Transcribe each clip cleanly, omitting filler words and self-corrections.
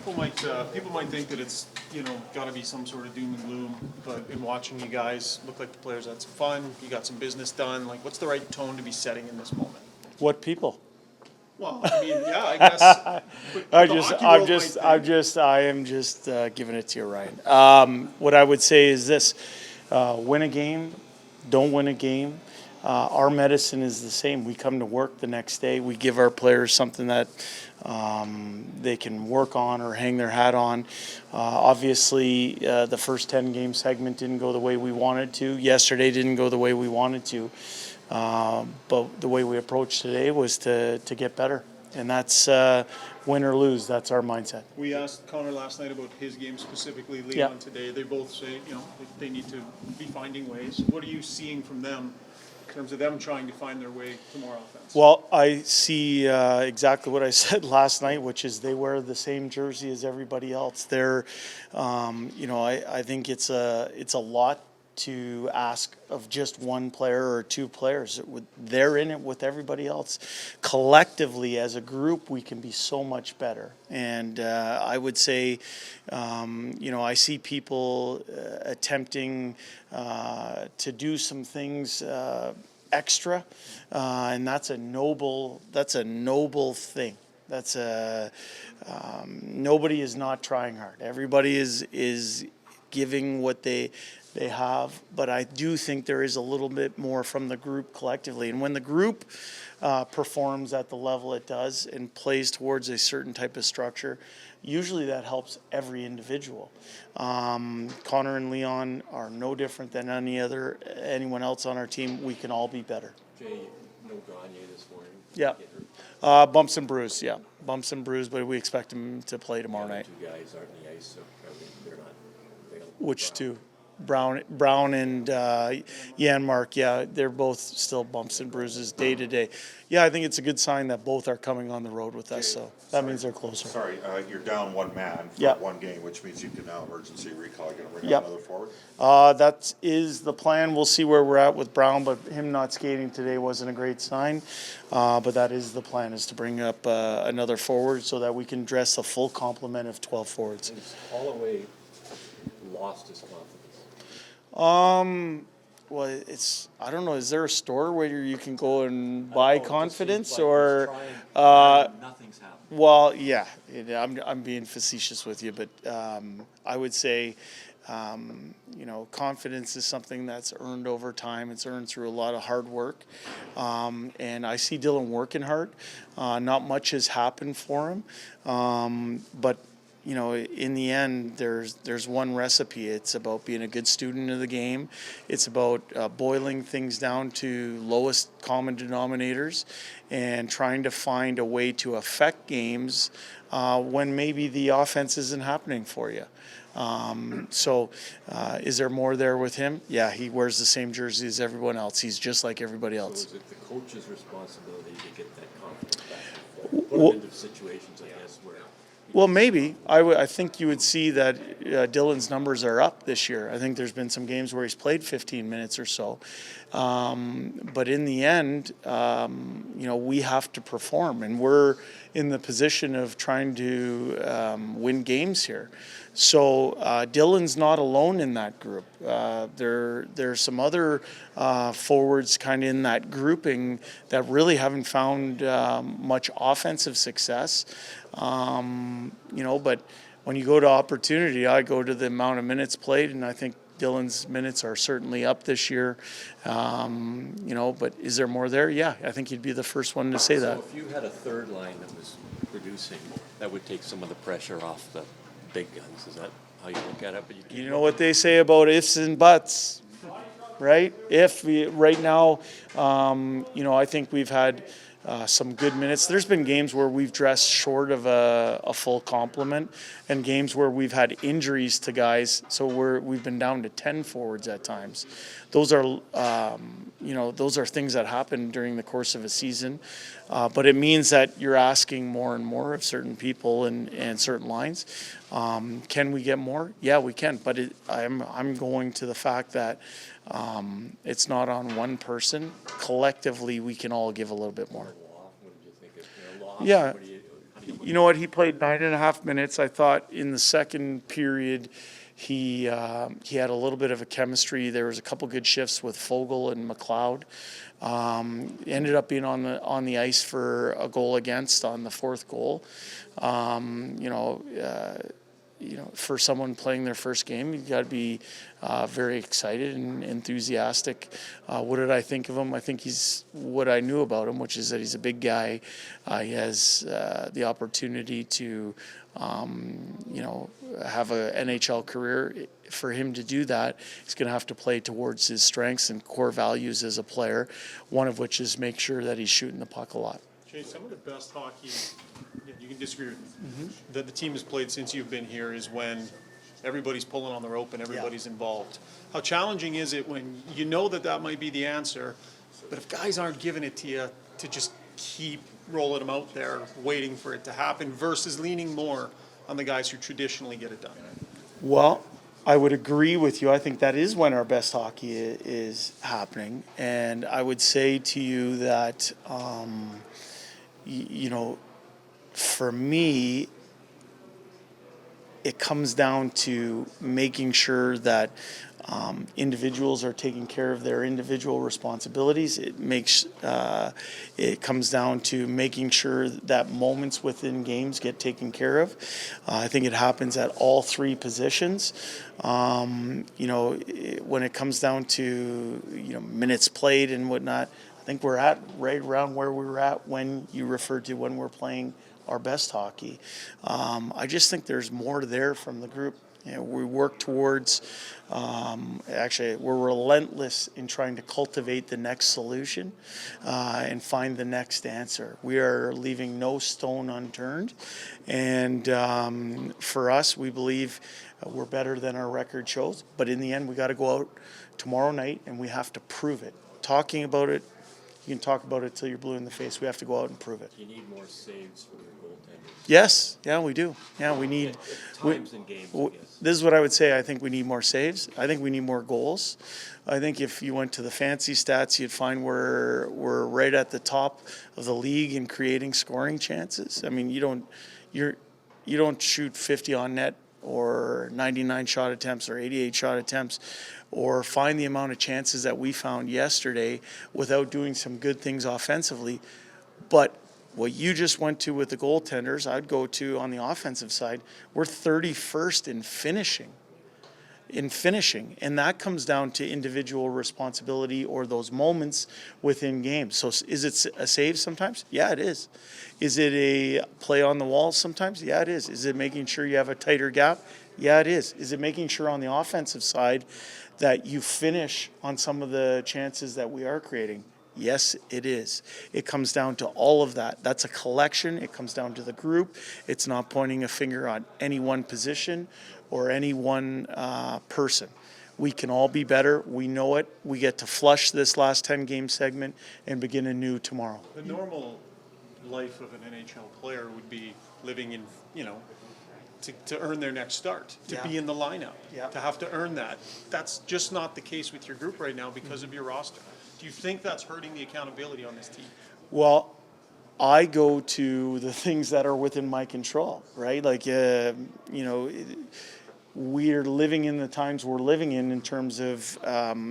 People might think that it's got to be some sort of doom and gloom, but in watching you guys look like the players had some fun, you got some business done. Like, what's the right tone to be setting in this moment? What people? Well, I mean, yeah, I guess. I am just giving it to you, Ryan. What I would say is this: win a game, don't win a game. Our medicine is the same. We come to work the next day. We give our players something that they can work on or hang their hat on. Obviously, the first 10-game segment didn't go the way we wanted to. Yesterday didn't go the way we wanted to. But the way we approached today was to get better. And that's win or lose. That's our mindset. We asked Connor last night about his game specifically, Leon today. They both say, they need to be finding ways. What are you seeing from them in terms of them trying to find their way to more offense? Well, I see exactly what I said last night, which is they wear the same jersey as everybody else. They're, I think it's a lot to ask of just one player or two players. They're in it with everybody else. Collectively, as a group, we can be so much better. And I would say, I see people attempting to do some things extra, and that's a noble thing. That's nobody is not trying hard. Everybody is giving what they have, but I do think there is a little bit more from the group collectively. And when the group performs at the level it does and plays towards a certain type of structure, usually that helps every individual. Connor and Leon are no different than anyone else on our team. We can all be better. Jay, no Gagne this morning. Yeah. Bumps and bruise, but we expect him to play tomorrow night. Two guys aren't on the ice, so probably they're not available. Which two? Brown and Janmark, they're both still bumps and bruises day to day. Yeah, I think it's a good sign that both are coming on the road with us, so that means they're closer. Sorry, you're down one man for one game, which means you can now emergency recall. You're going to bring out another forward? That is the plan. We'll see where we're at with Brown, but him not skating today wasn't a great sign. But that is the plan, is to bring up another forward so that we can dress a full complement of 12 forwards. And Holloway lost his confidence. Well, I don't know. Is there a store where you can go and buy confidence, or? Nothing's happened. Well, yeah. I'm being facetious with you, but I would say, confidence is something that's earned over time. It's earned through a lot of hard work, and I see Dylan working hard. Not much has happened for him, but. In the end, there's one recipe. It's about being a good student of the game. It's about boiling things down to lowest common denominators and trying to find a way to affect games when maybe the offense isn't happening for you. Is there more there with him? Yeah, he wears the same jersey as everyone else. He's just like everybody else. So is it the coach's responsibility to get that confidence back? Put him into situations, I guess, where... Well, maybe. I think you would see that Dylan's numbers are up this year. I think there's been some games where he's played 15 minutes or so. But in the end, we have to perform, and we're in the position of trying to win games here. So Dylan's not alone in that group. There's some other forwards kind of in that grouping that really haven't found much offensive success. But when you go to opportunity, I go to the amount of minutes played, and I think Dylan's minutes are certainly up this year. But is there more there? Yeah, I think you'd be the first one to say that. So if you had a third line that was producing, that would take some of the pressure off the big guns. Is that how you look at it? But you know what they say about ifs and buts, right? Right now, I think we've had some good minutes. There's been games where we've dressed short of a full complement, and games where we've had injuries to guys, so we've been down to 10 forwards at times. Those are things that happen during the course of a season, but it means that you're asking more and more of certain people and certain lines. Can we get more? Yeah, we can, but I'm going to the fact that it's not on one person. Collectively, we can all give a little bit more. What did you think of loss? Yeah. How do about? You know what? He played 9.5 minutes. I thought in the second period, he had a little bit of a chemistry. There was a couple good shifts with Fogle and McLeod. Ended up being on the ice for a goal against on the fourth goal. For someone playing their first game, you got to be very excited and enthusiastic. What did I think of him? I think he's what I knew about him, which is that he's a big guy. He has the opportunity to, have an NHL career. For him to do that, he's going to have to play towards his strengths and core values as a player, one of which is make sure that he's shooting the puck a lot. Jay, some of the best hockey, you can disagree with me, that the team has played since you've been here is when everybody's pulling on the rope and everybody's involved. How challenging is it when you know that might be the answer, but if guys aren't giving it to you to just keep rolling them out there, waiting for it to happen, versus leaning more on the guys who traditionally get it done? Well, I would agree with you. I think that is when our best hockey is happening. And I would say to you that, for me, it comes down to making sure that individuals are taking care of their individual responsibilities. It comes down to making sure that moments within games get taken care of. I think it happens at all three positions. When it comes down to minutes played and whatnot, I think we're at right around where we were at when you referred to when we're playing our best hockey. I just think there's more there from the group. We work towards, we're relentless in trying to cultivate the next solution and find the next answer. We are leaving no stone unturned. And for us, we believe we're better than our record shows. But in the end, we got to go out tomorrow night and we have to prove it. Talking about it, you can talk about it till you're blue in the face. We have to go out and prove it. You need more saves from your goaltenders. Yes, yeah, we do. Yeah, we need. Times in games, I guess. This is what I would say. I think we need more saves. I think we need more goals. I think if you went to the fancy stats, you'd find we're right at the top of the league in creating scoring chances. I mean, you don't shoot 50 on net or 99 shot attempts or 88 shot attempts or find the amount of chances that we found yesterday without doing some good things offensively. But what you just went to with the goaltenders, I'd go to on the offensive side. We're 31st in finishing. And that comes down to individual responsibility or those moments within games. So is it a save sometimes? Yeah, it is. Is it a play on the wall sometimes? Yeah, it is. Is it making sure you have a tighter gap? Yeah, it is. Is it making sure on the offensive side that you finish on some of the chances that we are creating? Yes, it is. It comes down to all of that. That's a collection. It comes down to the group. It's not pointing a finger on any one position or any one person. We can all be better. We know it. We get to flush this last 10-game segment and begin anew tomorrow. The normal life of an NHL player would be living in, to earn their next start, to be in the lineup, to have to earn that. That's just not the case with your group right now because of your roster. Do you think that's hurting the accountability on this team? Well, I go to the things that are within my control, right? Like, we're living in the times we're living in terms of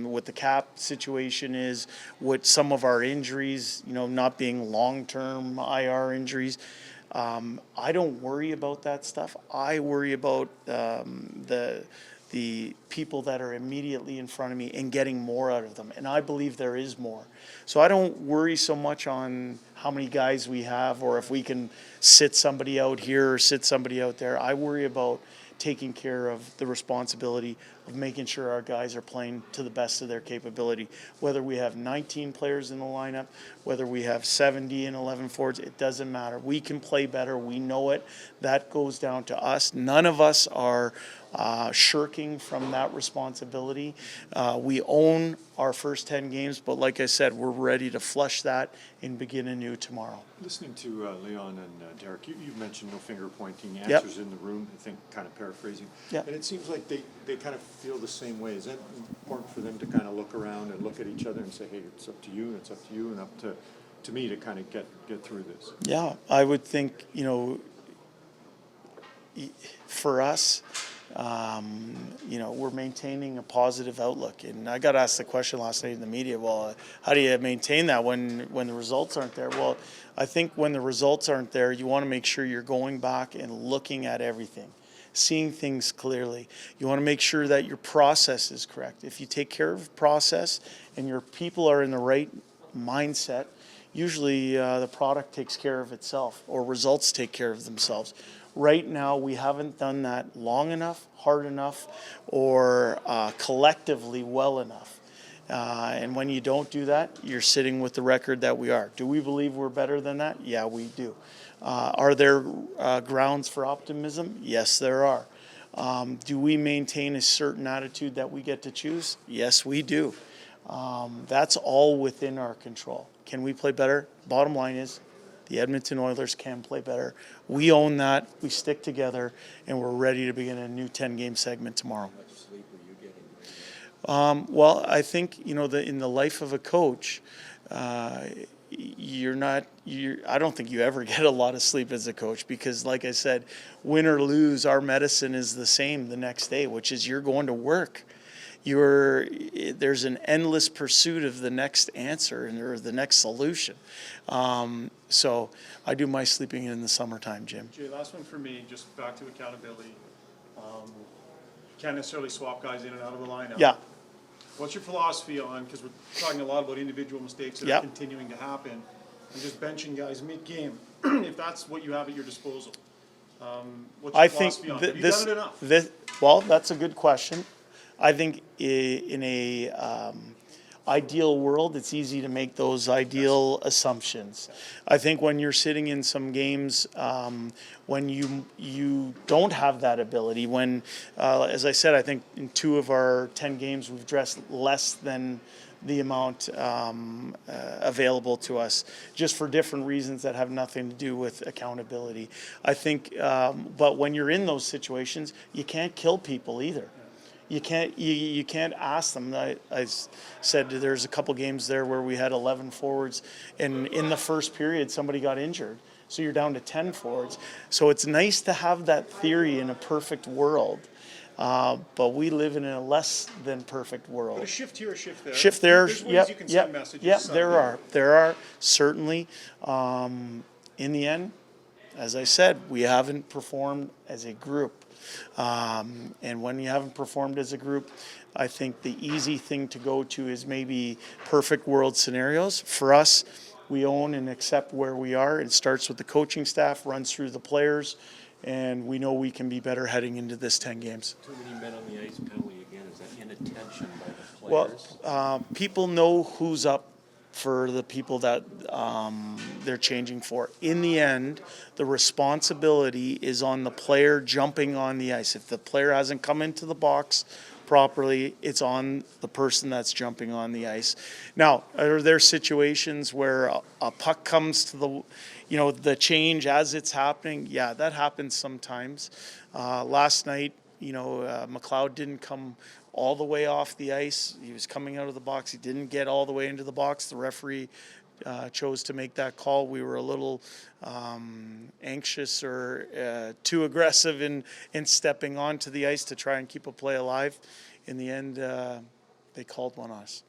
what the cap situation is, what some of our injuries, not being long-term IR injuries. I don't worry about that stuff. I worry about the people that are immediately in front of me and getting more out of them. And I believe there is more. So I don't worry so much on how many guys we have or if we can sit somebody out here or sit somebody out there. I worry about taking care of the responsibility of making sure our guys are playing to the best of their capability. Whether we have 19 players in the lineup, whether we have 70 and 11 forwards, it doesn't matter. We can play better. We know it. That goes down to us. None of us are shirking from that responsibility. We own our first 10 games, but like I said, we're ready to flush that and begin anew tomorrow. Listening to Leon and Derek, you've mentioned no finger pointing, answers in the room, I think, kind of paraphrasing. Yep. And it seems like they kind of feel the same way. Is that important for them to kind of look around and look at each other and say, hey, it's up to you, and it's up to you, and up to to me, to kind of get through this. Yeah, I would think, for us, we're maintaining a positive outlook. And I got asked the question last night in the media, well, how do you maintain that when the results aren't there? Well, I think when the results aren't there, you want to make sure you're going back and looking at everything, seeing things clearly. You want to make sure that your process is correct. If you take care of process and your people are in the right mindset, usually the product takes care of itself, or results take care of themselves. Right now, we haven't done that long enough, hard enough, or collectively well enough. And when you don't do that, you're sitting with the record that we are. Do we believe we're better than that? Yeah, we do. Are there grounds for optimism? Yes, there are. Do we maintain a certain attitude that we get to choose? Yes, we do. That's all within our control. Can we play better? Bottom line is, the Edmonton Oilers can play better. We own that. We stick together, and we're ready to begin a new 10-game segment tomorrow. How much sleep were you getting? Well, I think in the life of a coach, I don't think you ever get a lot of sleep as a coach because, like I said, win or lose, our medicine is the same the next day, which is you're going to work. There's an endless pursuit of the next answer or the next solution. So I do my sleeping in the summertime, Jim. Jay, last one for me, just back to accountability. Can't necessarily swap guys in and out of the lineup. Yeah. What's your philosophy on, because we're talking a lot about individual mistakes that Yep. are continuing to happen, and just benching guys mid-game, if that's what you have at your disposal? What's your I think philosophy on it? Have you done it enough? well, that's a good question. I think in a ideal world, it's easy to make those ideal assumptions. I think when you're sitting in some games, when you don't have that ability, when, as I said, I think in 2 of our 10 games we've dressed less than the amount available to us, just for different reasons that have nothing to do with accountability. I think, but when you're in those situations, you can't kill people either. You can't ask them. I said there's a couple games there where we had 11 forwards, and in the first period somebody got injured, so you're down to 10 forwards. So it's nice to have that theory in a perfect world, but we live in a less than perfect world. But a shift here, a shift there. Shift there. There's ways Yep. you can Yep. send messages. Yep. so- There are certainly. In the end, as I said, we haven't performed as a group. And when you haven't performed as a group, I think the easy thing to go to is maybe perfect world scenarios. For us, we own and accept where we are. It starts with the coaching staff, runs through the players, and we know we can be better heading into this 10 games. Too many men on the ice penalty again, is that inattention by the Well, players? people know who's up for the people that they're changing for. In the end, the responsibility is on the player jumping on the ice. If the player hasn't come into the box properly, it's on the person that's jumping on the ice. Now, are there situations where a puck comes to the change as it's happening? Yeah, that happens sometimes. Last night, McLeod didn't come all the way off the ice. He was coming out of the box. He didn't get all the way into the box. The referee chose to make that call. We were a little anxious or too aggressive in stepping onto the ice to try and keep a play alive. In the end, they called one on us.